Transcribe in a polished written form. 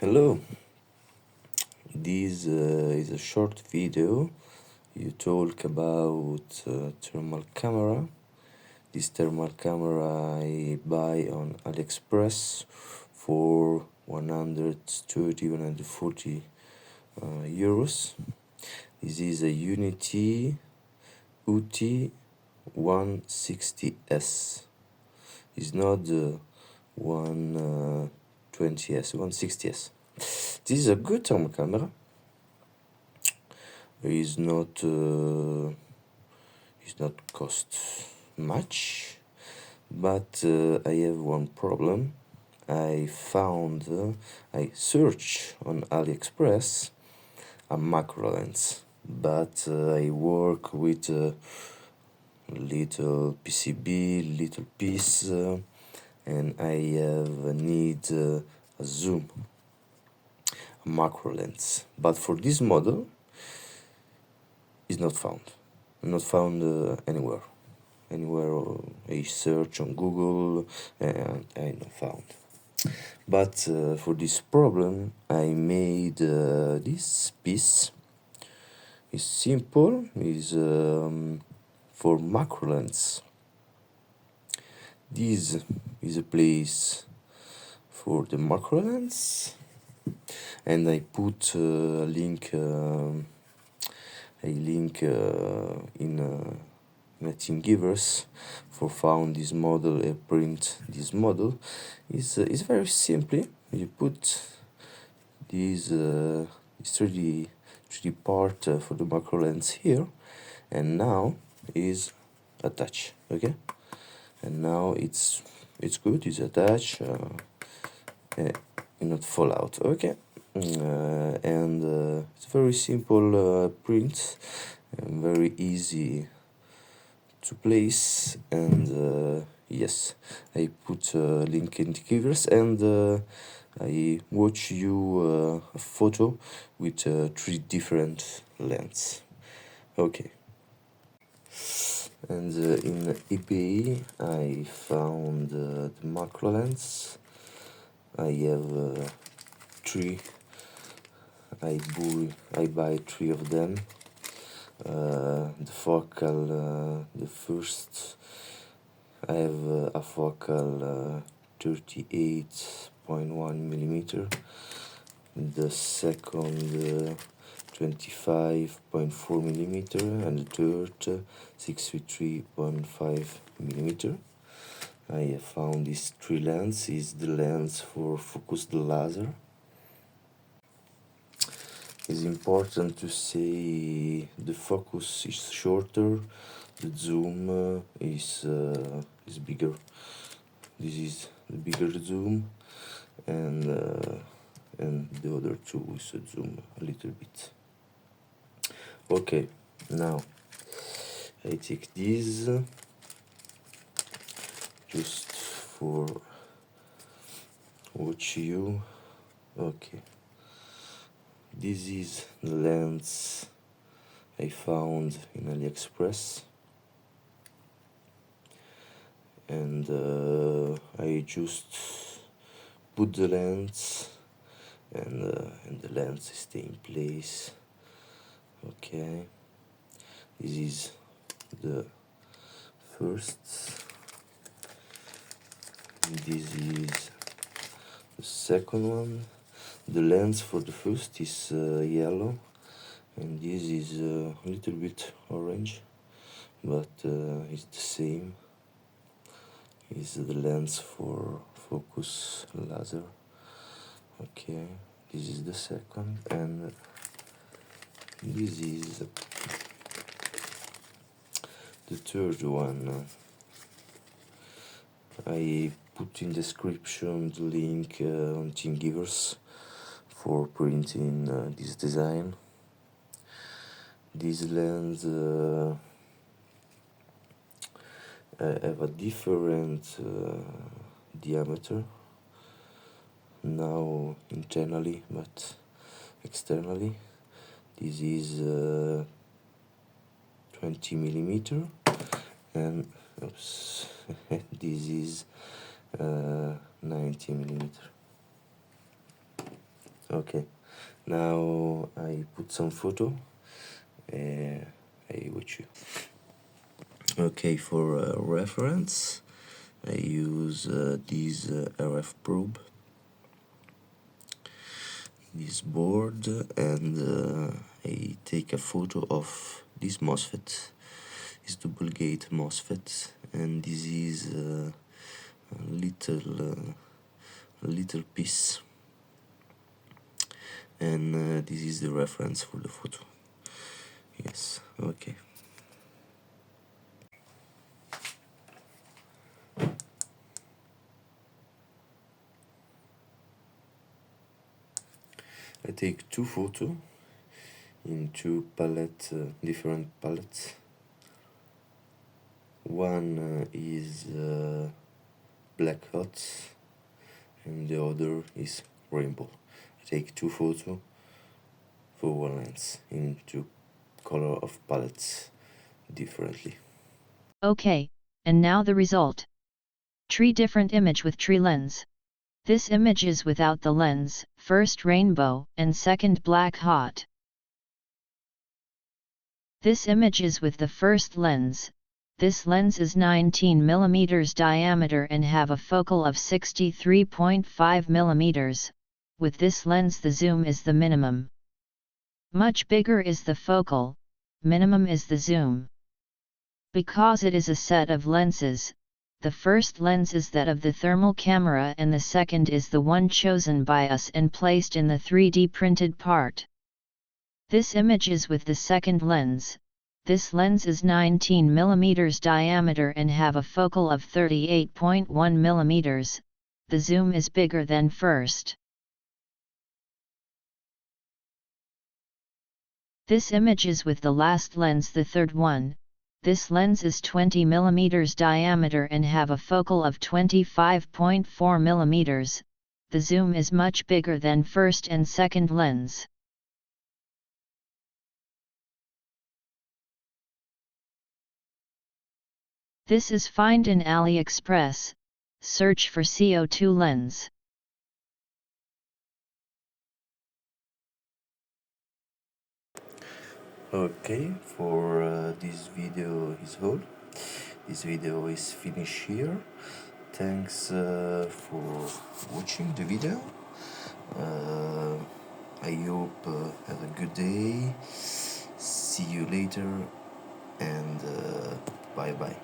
Hello, this is a short video. You talk about thermal camera. This thermal camera I buy on Aliexpress for 130, 140 euros. This is a uti160s. It's not the 120s, 160s. This is a good thermal camera. It's not cost much, but I have one problem. I searched on AliExpress a macro lens, but I work with little PCB, little piece, and I need a zoom, a macro lens. But for this model, it's not found anywhere. I search on Google and I not found. But for this problem, I made this piece. It's simple. Is for macro lens. This is a place for the macro lens, and I put a link in a Thingiverse for found this model and print this model. It's very simple. You put this 3D part for the macro lens here, and now is attached. Okay, and now it's good. It's attached. Not fall out. Okay. And it's very simple print and very easy to place. And yes, I put a link in the Thingiverse, and I watch you a photo with three different lenses. Okay. And in eBay I found the macro lens. I have three. I buy three of them. The focal, the first, I have a focal 38.1 millimeter. The second 25.4 millimeter, and the third 63.5 millimeter. I have found these three lenses. Is the lens for focus the laser. It's important to say the focus is shorter, the zoom is bigger. This is the bigger zoom, and the other two is a zoom a little bit. Okay, now I take this just for watch you. Okay. This is the lens I found in Aliexpress, and I just put the lens, and the lens stay in place. Okay, this is the first. This is the second one. The lens for the first is yellow, and this is a little bit orange, but it's the same. Is the lens for focus laser. Okay, this is the second, and this is the third one. I put in description the link on Thingiverse for printing this design. This lens have a different diameter now internally, but externally this is 20 millimeter, and oops, this is 90 millimeter. Okay, now I put some photo. I watch you. Okay, for reference, I use this RF probe, this board, and I take a photo of this MOSFET, this double gate MOSFET, and this is a little piece, and this is the reference for the photo. Yes, okay. I take two photos in two different palettes. One is black hot, and the other is rainbow. I take two photos for one lens in two color of palettes differently. Okay, and now the result. Tree different image with tree lens. This image is without the lens, first rainbow and second black hot. This image is with the first lens. This lens is 19 mm diameter and have a focal of 63.5 mm. With this lens the zoom is the minimum. Much bigger is the focal, minimum is the zoom. Because it is a set of lenses, the first lens is that of the thermal camera and the second is the one chosen by us and placed in the 3D printed part. This image is with the second lens. This lens is 19 mm diameter and have a focal of 38.1 mm. The zoom is bigger than first. This image is with the last lens, the third one. This lens is 20 mm diameter and have a focal of 25.4 mm. The zoom is much bigger than first and second lens. This is find in Aliexpress. Search for CO2 lens. Okay, for this video is all. This video is finished here. Thanks for watching the video. I hope have a good day. See you later, and bye bye.